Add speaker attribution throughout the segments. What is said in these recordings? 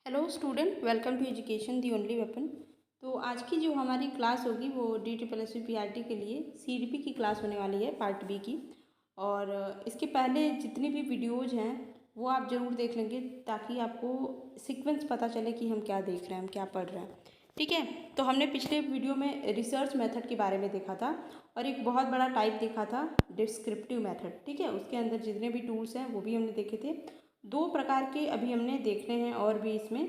Speaker 1: Hello student, welcome to education the only weapon. तो आज की जो हमारी क्लास होगी वो DSSP के लिए CDP की क्लास होने वाली है, पार्ट बी की। और इसके पहले जितनी भी वीडियोज़ हैं वो आप ज़रूर देख लेंगे ताकि आपको सीक्वेंस पता चले कि हम क्या देख रहे हैं, हम क्या पढ़ रहे हैं। ठीक है, तो हमने पिछले वीडियो में रिसर्च मेथड के बारे में देखा था और एक बहुत बड़ा टाइप देखा था डिस्क्रिप्टिव मेथड। ठीक है, उसके अंदर जितने भी टूल्स हैं वो भी हमने देखे थे। दो प्रकार के अभी हमने देखने हैं और भी इसमें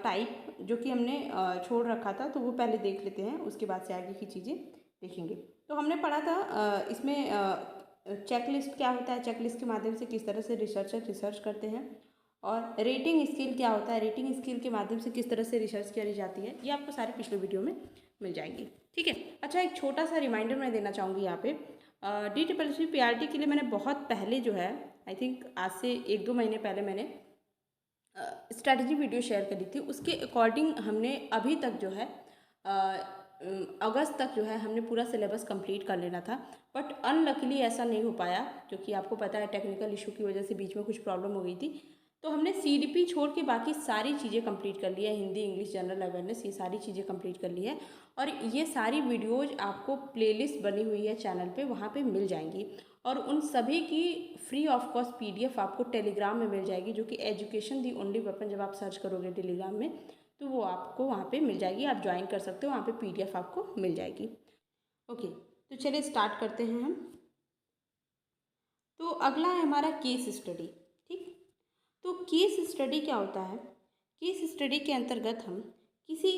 Speaker 1: टाइप जो कि हमने छोड़ रखा था, तो वो पहले देख लेते हैं, उसके बाद से आगे की चीज़ें देखेंगे। तो हमने पढ़ा था इसमें चेकलिस्ट क्या होता है, चेकलिस्ट के माध्यम से किस तरह से रिसर्चर रिसर्च करते हैं, और रेटिंग स्केल क्या होता है, रेटिंग स्केल के माध्यम से किस तरह से रिसर्च करी जाती है। ये आपको सारे पिछले वीडियो में मिल जाएंगी। ठीक है, अच्छा एक छोटा सा रिमाइंडर मैं देना चाहूँगी यहाँ पे। DSSP के लिए मैंने बहुत पहले जो है, आई थिंक आज से 1-2 महीने पहले मैंने स्ट्रैटेजी वीडियो शेयर करी थी। उसके अकॉर्डिंग हमने अभी तक जो है अगस्त तक जो है हमने पूरा सिलेबस कंप्लीट कर लेना था, बट अनलकीली ऐसा नहीं हो पाया क्योंकि आपको पता है टेक्निकल इशू की वजह से बीच में कुछ प्रॉब्लम हो गई थी। तो हमने CDP छोड़ के बाकी सारी चीज़ें कंप्लीट कर ली है, हिंदी, इंग्लिश, जनरल अवेयरनेस, ये सारी चीज़ें कंप्लीट कर ली है। और ये सारी वीडियोज़ आपको प्लेलिस्ट बनी हुई है चैनल पे, वहाँ पे मिल जाएंगी। और उन सभी की फ्री ऑफ कॉस्ट PDF आपको टेलीग्राम में मिल जाएगी, जो कि एजुकेशन दी ओनली वेपन जब आप सर्च करोगे टेलीग्राम में तो वो आपको वहाँ पे मिल जाएगी, आप ज्वाइन कर सकते हो, वहाँ पे PDF आपको मिल जाएगी। ओके, तो चलिए स्टार्ट करते हैं हम। तो अगला है हमारा केस स्टडी। ठीक, तो केस स्टडी क्या होता है? केस स्टडी के अंतर्गत हम किसी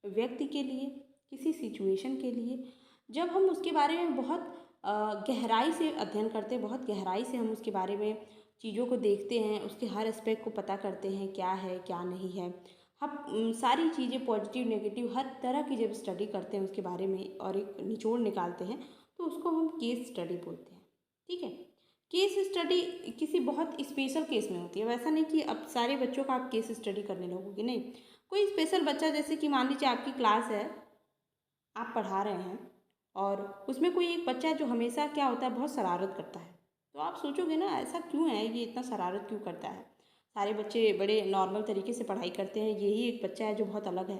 Speaker 1: व्यक्ति के लिए, किसी सिचुएशन के लिए जब हम उसके बारे में बहुत गहराई से अध्ययन करते हैं, बहुत गहराई से हम उसके बारे में चीज़ों को देखते हैं, उसके हर एस्पेक्ट को पता करते हैं क्या है क्या नहीं है, हम सारी चीज़ें पॉजिटिव नेगेटिव हर तरह की जब स्टडी करते हैं उसके बारे में और एक निचोड़ निकालते हैं, तो उसको हम केस स्टडी बोलते हैं। ठीक है, केस स्टडी किसी बहुत स्पेशल केस में होती है। वैसा नहीं कि अब सारे बच्चों का आप केस स्टडी करने लगोगे, नहीं। कोई स्पेशल बच्चा, जैसे कि मान लीजिए आपकी क्लास है, आप पढ़ा रहे हैं और उसमें कोई एक बच्चा है जो हमेशा क्या होता है, बहुत शरारत करता है। तो आप सोचोगे ना ऐसा क्यों है, ये इतना शरारत क्यों करता है, सारे बच्चे बड़े नॉर्मल तरीके से पढ़ाई करते हैं, यही एक बच्चा है जो बहुत अलग है।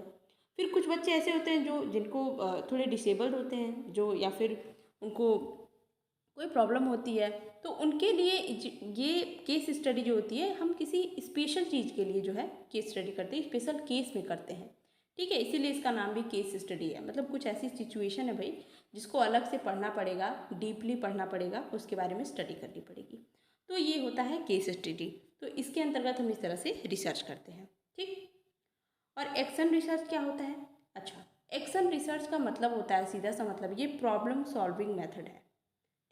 Speaker 1: फिर कुछ बच्चे ऐसे होते हैं जो जिनको थोड़े डिसेबल्ड होते हैं, जो या फिर उनको कोई प्रॉब्लम होती है, तो उनके लिए ये केस स्टडी जो होती है, हम किसी स्पेशल चीज़ के लिए जो है केस स्टडी करते हैं, स्पेशल केस में करते हैं। ठीक है, इसीलिए इसका नाम भी केस स्टडी है। मतलब कुछ ऐसी सिचुएशन है भाई जिसको अलग से पढ़ना पड़ेगा, डीपली पढ़ना पड़ेगा, उसके बारे में स्टडी करनी पड़ेगी। तो ये होता है केस स्टडी। तो इसके अंतर्गत हम इस तरह से रिसर्च करते हैं। ठीक, और एक्शन रिसर्च क्या होता है? अच्छा, एक्शन रिसर्च का मतलब होता है, सीधा सा मतलब, ये प्रॉब्लम सॉल्विंग मेथड है।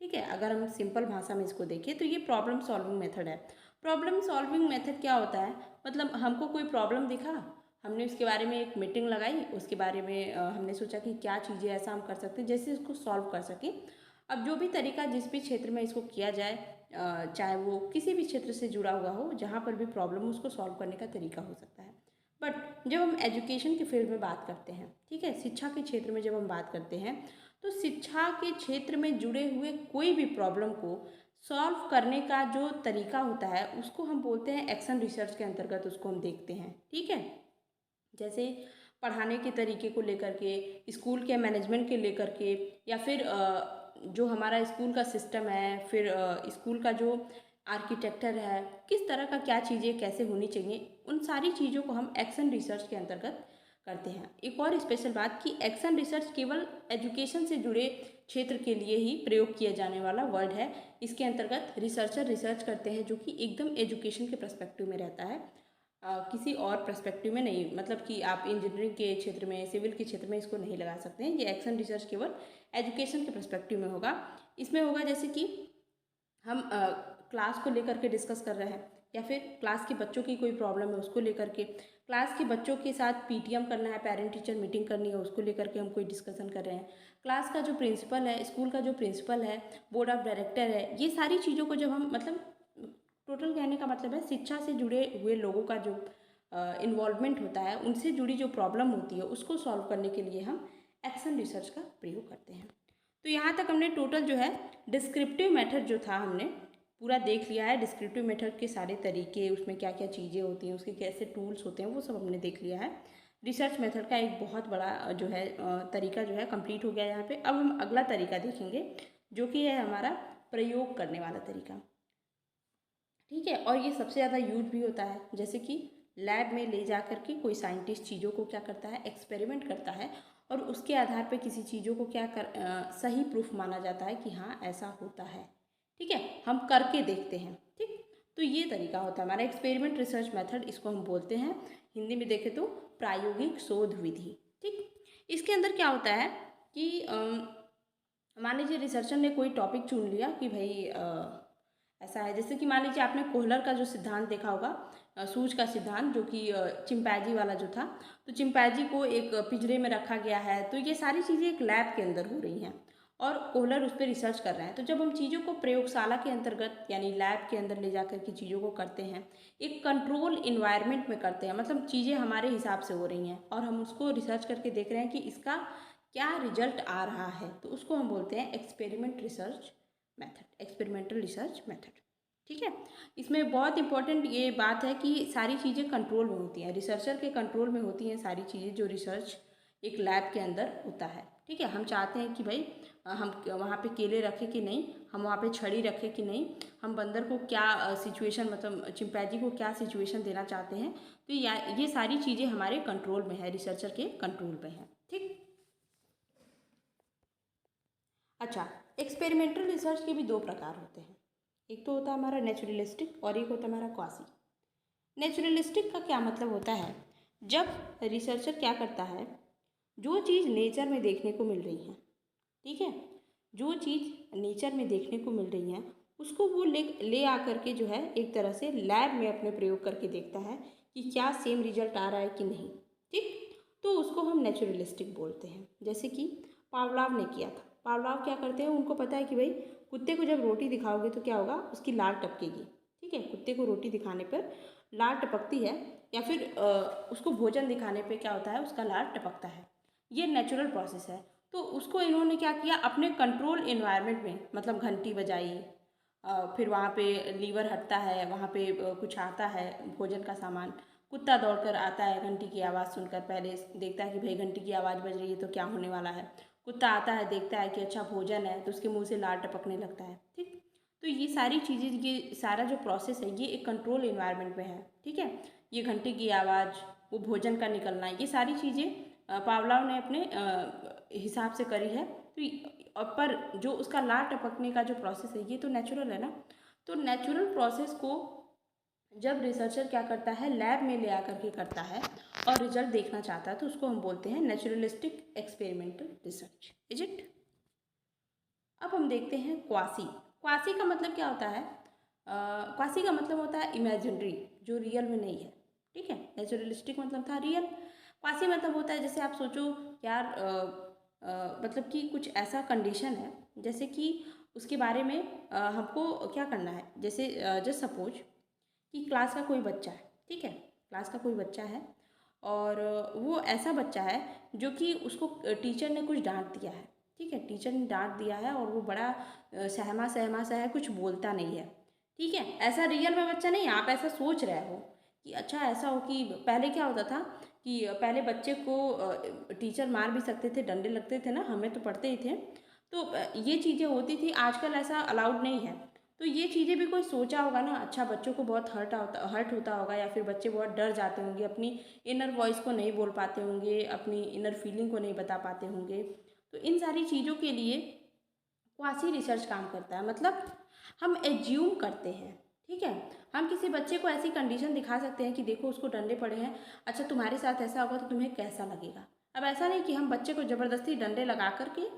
Speaker 1: ठीक है, अगर हम सिंपल भाषा में इसको देखें तो ये प्रॉब्लम सॉल्विंग मेथड है। प्रॉब्लम सॉल्विंग मेथड क्या होता है? मतलब हमको कोई प्रॉब्लम दिखा, हमने उसके बारे में एक मीटिंग लगाई, उसके बारे में हमने सोचा कि क्या चीज़ें ऐसा हम कर सकते हैं जैसे इसको सॉल्व कर सकें। अब जो भी तरीका जिस भी क्षेत्र में इसको किया जाए, चाहे वो किसी भी क्षेत्र से जुड़ा हुआ हो, जहाँ पर भी प्रॉब्लम उसको सॉल्व करने का तरीका हो सकता है। बट जब हम एजुकेशन के फील्ड में बात करते हैं, ठीक है, शिक्षा के क्षेत्र में जब हम बात करते हैं, तो शिक्षा के क्षेत्र में जुड़े हुए कोई भी प्रॉब्लम को सॉल्व करने का जो तरीका होता है उसको हम बोलते हैं एक्शन रिसर्च के अंतर्गत उसको हम देखते हैं। ठीक है, जैसे पढ़ाने के तरीके को लेकर के, स्कूल के मैनेजमेंट के लेकर के, या फिर जो हमारा स्कूल का सिस्टम है, फिर स्कूल का जो आर्किटेक्चर है, किस तरह का क्या चीज़ें कैसे होनी चाहिए, उन सारी चीज़ों को हम एक्शन रिसर्च के अंतर्गत करते हैं। एक और स्पेशल बात कि एक्शन रिसर्च केवल एजुकेशन से जुड़े क्षेत्र के लिए ही प्रयोग किया जाने वाला वर्ड है। इसके अंतर्गत रिसर्चर रिसर्च करते हैं जो कि एकदम एजुकेशन के पर्सपेक्टिव में रहता है, किसी और पर्सपेक्टिव में नहीं। मतलब कि आप इंजीनियरिंग के क्षेत्र में, सिविल के क्षेत्र में इसको नहीं लगा सकते हैं। ये एक्शन रिसर्च केवल एजुकेशन के पर्सपेक्टिव में होगा। इसमें होगा जैसे कि हम क्लास को लेकर के डिस्कस कर रहे हैं, या फिर क्लास के बच्चों की कोई प्रॉब्लम है उसको लेकर के, क्लास के बच्चों के साथ PTM करना है, पेरेंट टीचर मीटिंग करनी है, उसको लेकर के हम कोई डिस्कशन कर रहे हैं, क्लास का जो प्रिंसिपल है, स्कूल का जो प्रिंसिपल है, बोर्ड ऑफ डायरेक्टर है, ये सारी चीज़ों को जब हम, मतलब टोटल कहने का मतलब है शिक्षा से जुड़े हुए लोगों का जो इन्वॉल्वमेंट होता है, उनसे जुड़ी जो प्रॉब्लम होती है उसको सॉल्व करने के लिए हम एक्शन रिसर्च का प्रयोग करते हैं। तो यहाँ तक हमने टोटल जो है डिस्क्रिप्टिव मेथड जो था हमने पूरा देख लिया है। डिस्क्रिप्टिव मेथड के सारे तरीके, उसमें क्या क्या चीज़ें होती हैं, उसके कैसे टूल्स होते हैं, वो सब हमने देख लिया है। रिसर्च मेथड का एक बहुत बड़ा जो है तरीका जो है कंप्लीट हो गया यहाँ पे। अब हम अगला तरीका देखेंगे जो कि है हमारा प्रयोग करने वाला तरीका। ठीक है, और ये सबसे ज़्यादा यूज भी होता है। जैसे कि लैब में ले जा कर के कोई साइंटिस्ट चीज़ों को क्या करता है, एक्सपेरिमेंट करता है, और उसके आधार पे किसी चीज़ों को क्या सही प्रूफ माना जाता है कि हाँ ऐसा होता है। ठीक है, हम करके देखते हैं। ठीक, तो ये तरीका होता है हमारा एक्सपेरिमेंट रिसर्च मेथड, इसको हम बोलते हैं हिंदी में देखें तो प्रायोगिक शोध विधि। ठीक, इसके अंदर क्या होता है कि मान लीजिए रिसर्चर ने कोई टॉपिक चुन लिया कि भाई ऐसा है। जैसे कि मान लीजिए आपने कोहलर का जो सिद्धांत देखा होगा, सूज का सिद्धांत, जो कि चिंपैंजी वाला जो था। तो चिंपैंजी को एक पिंजरे में रखा गया है। तो ये सारी चीज़ें एक लैब के अंदर हो रही हैं और कोहलर उस पर रिसर्च कर रहे हैं। तो जब हम चीज़ों को प्रयोगशाला के अंतर्गत यानी लैब के अंदर ले जाकर के चीज़ों को करते हैं, एक कंट्रोल इन्वायरमेंट में करते हैं, मतलब चीज़ें हमारे हिसाब से हो रही हैं और हम उसको रिसर्च करके देख रहे हैं कि इसका क्या रिजल्ट आ रहा है, तो उसको हम बोलते हैं experiment research method, experimental research method. ठीक है, इसमें बहुत इंपॉर्टेंट ये बात है कि सारी चीज़ें कंट्रोल में होती हैं, रिसर्चर के कंट्रोल में होती हैं सारी चीज़ें जो रिसर्च एक लैब के अंदर होता है। ठीक है, हम चाहते हैं कि भाई हम वहाँ पे केले रखें कि नहीं, हम वहाँ पे छड़ी रखें कि नहीं, हम बंदर को क्या सिचुएशन, मतलब चिंपैंजी को क्या सिचुएशन देना चाहते हैं। तो ये सारी चीज़ें हमारे कंट्रोल में है, रिसर्चर के कंट्रोल में है। ठीक, अच्छा, एक्सपेरिमेंटल रिसर्च के भी दो प्रकार होते हैं। एक तो होता है हमारा नेचुरलिस्टिक और एक होता है हमारा क्वासी। नेचुरलिस्टिक का क्या मतलब होता है, जब रिसर्चर क्या करता है, जो चीज़ नेचर में देखने को मिल रही है, ठीक है, जो चीज़ नेचर में देखने को मिल रही है उसको वो ले आकर के जो है एक तरह से लैब में अपने प्रयोग करके देखता है कि क्या सेम रिजल्ट आ रहा है कि नहीं। ठीक, तो उसको हम नेचुरलिस्टिक बोलते हैं। जैसे कि पावलाव ने किया था। पावलाव क्या करते हैं, उनको पता है कि भाई कुत्ते को जब रोटी दिखाओगे तो क्या होगा, उसकी लार टपकेगी। ठीक है, कुत्ते को रोटी दिखाने पर लार टपकती है, या फिर उसको भोजन दिखाने पे क्या होता है, उसका लार टपकता है। ये नेचुरल प्रोसेस है। तो उसको इन्होंने क्या किया, अपने कंट्रोल इन्वायरमेंट में, मतलब घंटी बजाई, फिर वहाँ पे लीवर हटता है, वहाँ पे कुछ आता है भोजन का सामान, कुत्ता दौड़कर आता है घंटी की आवाज़ सुनकर, पहले देखता है कि भाई घंटी की आवाज़ बज रही है तो क्या होने वाला है। कुत्ता आता है, देखता है कि अच्छा भोजन है, तो उसके मुंह से लार टपकने लगता है। ठीक, तो ये सारी चीज़ें, ये सारा जो प्रोसेस है ये एक कंट्रोल इन्वायरमेंट में है। ठीक है, ये घंटी की आवाज़, वो भोजन का निकलना, ये सारी चीज़ें पावलाव ने अपने हिसाब से करी है। तो पर जो उसका लार टपकने का जो प्रोसेस है ये तो नेचुरल है ना। तो नेचुरल प्रोसेस को जब रिसर्चर क्या करता है, लैब में ले आकर के करता है और रिजल्ट देखना चाहता है, तो उसको हम बोलते हैं naturalistic experimental research. Is it. अब हम देखते हैं क्वासी। क्वासी का मतलब क्या होता है, क्वासी का मतलब होता है इमेजिनरी, जो रियल में नहीं है। ठीक है, नेचुरलिस्टिक मतलब था रियल, क्वासी मतलब होता है जैसे आप सोचो यार, मतलब कि कुछ ऐसा कंडीशन है जैसे कि उसके बारे में हमको क्या करना है। जैसे जस्ट सपोज कि क्लास का कोई बच्चा है, ठीक है, क्लास का कोई बच्चा है और वो ऐसा बच्चा है जो कि उसको टीचर ने कुछ डांट दिया है। ठीक है, टीचर ने डांट दिया है और वो बड़ा सहमा सहमा सा है, कुछ बोलता नहीं है। ठीक है, ऐसा रियल में बच्चा नहीं, आप ऐसा सोच रहे हो कि अच्छा ऐसा हो कि पहले क्या होता था कि पहले बच्चे को टीचर मार भी सकते थे, डंडे लगते थे ना, हमें तो पढ़ते ही थे। तो ये चीज़ें होती थी, आजकल ऐसा अलाउड नहीं है। तो ये चीज़ें भी कोई सोचा होगा ना, अच्छा बच्चों को बहुत हर्ट होता होगा, या फिर बच्चे बहुत डर जाते होंगे, अपनी इनर वॉइस को नहीं बोल पाते होंगे, अपनी इनर फीलिंग को नहीं बता पाते होंगे। तो इन सारी चीज़ों के लिए क्वासी रिसर्च काम करता है। मतलब हम एज्यूम करते हैं। ठीक है, हम किसी बच्चे को ऐसी कंडीशन दिखा सकते हैं कि देखो उसको डंडे पड़े हैं, अच्छा तुम्हारे साथ ऐसा होगा तो तुम्हें कैसा लगेगा। अब ऐसा नहीं कि हम बच्चे को ज़बरदस्ती डंडे लगा करके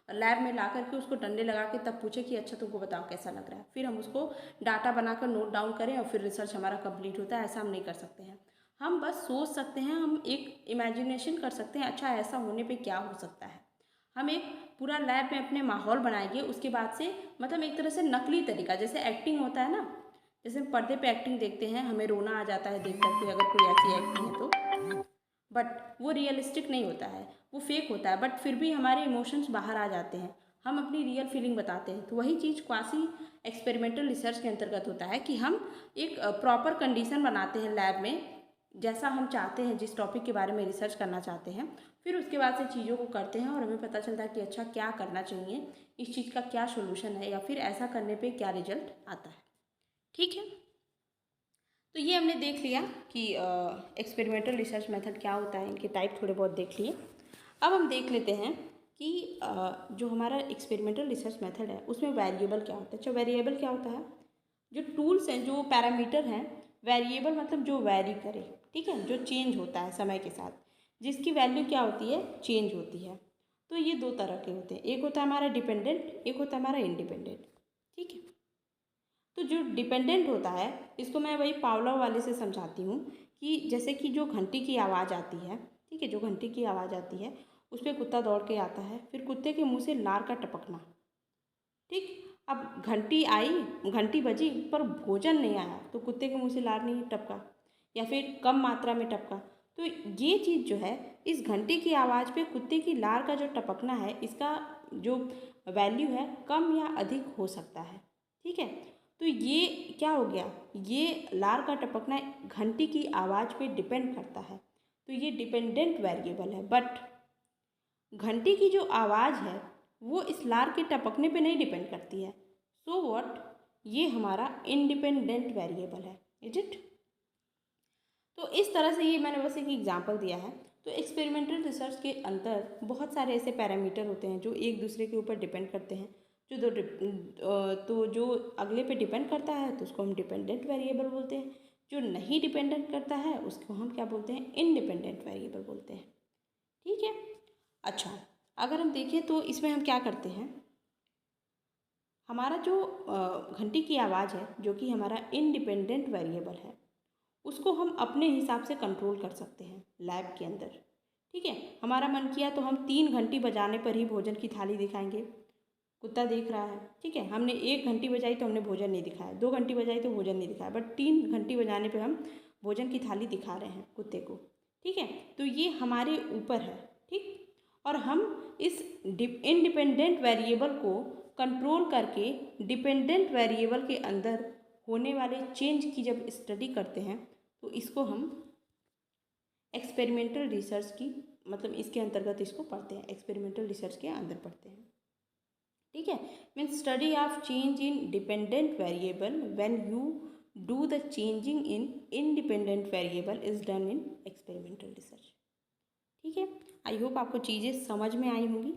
Speaker 1: लैब में ला करके उसको डंडे लगा के तब पूछे कि अच्छा तुमको बताओ कैसा लग रहा है, फिर हम उसको डाटा बनाकर नोट डाउन करें और फिर रिसर्च हमारा कंप्लीट होता है। ऐसा हम नहीं कर सकते हैं। हम बस सोच सकते हैं, हम एक इमेजिनेशन कर सकते हैं, अच्छा ऐसा होने पे क्या हो सकता है। हम एक पूरा लैब में अपने माहौल बनाएंगे, उसके बाद से मतलब एक तरह से नकली तरीका, जैसे एक्टिंग होता है ना, जैसे हम पर्दे पे एक्टिंग देखते हैं, हमें रोना आ जाता है देख करके अगर कोई ऐसी एक्टिंग है तो, बट वो रियलिस्टिक नहीं होता है, वो फेक होता है, बट फिर भी हमारे इमोशंस बाहर आ जाते हैं। हम अपनी रियल फीलिंग बताते हैं। तो वही चीज़ क्वासी एक्सपेरिमेंटल रिसर्च के अंतर्गत होता है कि हम एक प्रॉपर कंडीशन बनाते हैं लैब में, जैसा हम चाहते हैं, जिस टॉपिक के बारे में रिसर्च करना चाहते हैं, फिर उसके बाद से चीज़ों को करते हैं और हमें पता चलता है कि अच्छा क्या करना चाहिए, इस चीज़ का क्या सोल्यूशन है, या फिर ऐसा करने पे क्या रिजल्ट आता है। ठीक है, तो ये हमने देख लिया कि एक्सपेरिमेंटल रिसर्च मेथड क्या होता है, इनके टाइप थोड़े बहुत देख लिए। अब हम देख लेते हैं कि जो हमारा एक्सपेरिमेंटल रिसर्च मेथड है उसमें वेरिएबल क्या होता है। अच्छा, वेरिएबल क्या होता है? जो टूल्स हैं, जो पैरामीटर हैं, वेरिएबल मतलब जो वैरी करे, ठीक है, जो चेंज होता है समय के साथ, जिसकी वैल्यू क्या होती है, चेंज होती है। तो ये दो तरह के होते हैं, एक होता है हमारा डिपेंडेंट, एक होता है हमारा इंडिपेंडेंट। ठीक है, तो जो डिपेंडेंट होता है इसको मैं वही पावलोव वाले से समझाती हूँ कि जैसे कि जो घंटी की आवाज़ आती है, ठीक है, जो घंटी की आवाज़ आती है उस पर कुत्ता दौड़ के आता है, फिर कुत्ते के मुंह से लार का टपकना। ठीक, अब घंटी आई, घंटी बजी, पर भोजन नहीं आया, तो कुत्ते के मुंह से लार नहीं टपका, या फिर कम मात्रा में टपका। तो ये चीज़ जो है, इस घंटी की आवाज़ पे कुत्ते की लार का जो टपकना है, इसका जो वैल्यू है कम या अधिक हो सकता है। ठीक है, तो ये क्या हो गया, ये लार का टपकना घंटी की आवाज़ पे डिपेंड करता है, तो ये डिपेंडेंट वेरिएबल है। बट घंटी की जो आवाज़ है वो इस लार के टपकने पे नहीं डिपेंड करती है। सो व्हाट, ये हमारा इंडिपेंडेंट वेरिएबल है, इज इट। तो इस तरह से ये मैंने बस एक एग्जांपल दिया है। तो एक्सपेरिमेंटल रिसर्च के अंदर बहुत सारे ऐसे पैरामीटर होते हैं जो एक दूसरे के ऊपर डिपेंड करते हैं, तो जो अगले पे डिपेंड करता है तो उसको हम डिपेंडेंट वेरिएबल बोलते हैं, जो नहीं डिपेंडेंट करता है उसको हम क्या बोलते हैं, इंडिपेंडेंट वेरिएबल बोलते हैं। ठीक है, अच्छा, अगर हम देखें तो इसमें हम क्या करते हैं, हमारा जो घंटी की आवाज़ है जो कि हमारा इंडिपेंडेंट वेरिएबल है, उसको हम अपने हिसाब से कंट्रोल कर सकते हैं लैब के अंदर। ठीक है, हमारा मन किया तो हम 3 घंटी बजाने पर ही भोजन की थाली दिखाएंगे, कुत्ता देख रहा है। ठीक है, हमने 1 घंटी बजाई तो हमने भोजन नहीं दिखाया, 2 घंटी बजाई तो भोजन नहीं दिखाया, बट 3 घंटी बजाने पर हम भोजन की थाली दिखा रहे हैं कुत्ते को। ठीक है, तो ये हमारे ऊपर है। ठीक, और हम इस इंडिपेंडेंट वेरिएबल को कंट्रोल करके डिपेंडेंट वेरिएबल के अंदर होने वाले चेंज की जब स्टडी करते हैं तो इसको हम एक्सपेरिमेंटल रिसर्च की, मतलब इसके अंतर्गत इसको पढ़ते हैं, एक्सपेरिमेंटल रिसर्च के अंदर पढ़ते हैं। ठीक है, means study of change in dependent variable when you do the changing in independent variable is done in experimental research. ठीक है, आई होप आपको चीज़ें समझ में आई होंगी।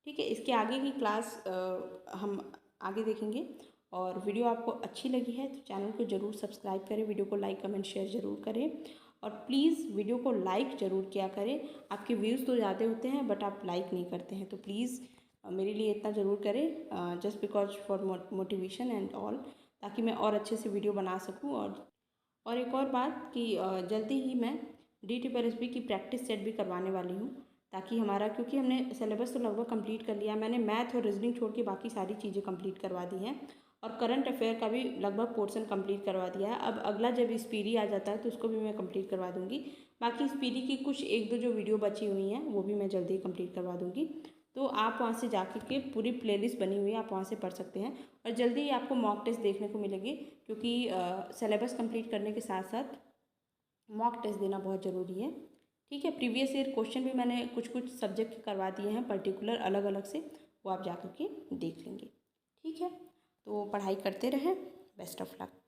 Speaker 1: ठीक है, इसके आगे की क्लास हम आगे देखेंगे, और वीडियो आपको अच्छी लगी है तो चैनल को ज़रूर सब्सक्राइब करें, वीडियो को लाइक कमेंट शेयर ज़रूर करें, और प्लीज़ वीडियो को लाइक ज़रूर किया करें। आपके व्यूज़ तो ज़्यादा होते हैं बट आप लाइक नहीं करते हैं, तो प्लीज़ मेरे लिए इतना ज़रूर करें, just because for motivation and all, ताकि मैं और अच्छे से वीडियो बना सकूँ। और एक और बात कि जल्दी ही मैं DTPLSB की प्रैक्टिस सेट भी करवाने वाली हूँ, ताकि हमारा, क्योंकि हमने सिलेबस तो लगभग कंप्लीट कर लिया, मैंने मैथ और रीजनिंग छोड़ के बाकी सारी चीज़ें कंप्लीट करवा दी हैं, और करंट अफेयर का भी लगभग पोर्शन कंप्लीट करवा दिया है। अब अगला जब स्पीडी आ जाता है तो उसको भी मैं कंप्लीट करवा दूँगी। बाकी स्पीडी की कुछ 1-2 जो वीडियो बची हुई हैं वो भी मैं जल्दी ही कंप्लीट करवा दूँगी। तो आप वहाँ से जाके के पूरी प्लेलिस्ट बनी हुई है, आप वहाँ से पढ़ सकते हैं, और जल्दी ही आपको मॉक टेस्ट देखने को मिलेंगे, क्योंकि सिलेबस कंप्लीट करने के साथ साथ मॉक टेस्ट देना बहुत ज़रूरी है। ठीक है, प्रीवियस ईयर क्वेश्चन भी मैंने कुछ कुछ सब्जेक्ट के करवा दिए हैं पर्टिकुलर, अलग अलग से, वो आप जा कर के देख लेंगे। ठीक है, तो पढ़ाई करते रहें, बेस्ट ऑफ लक।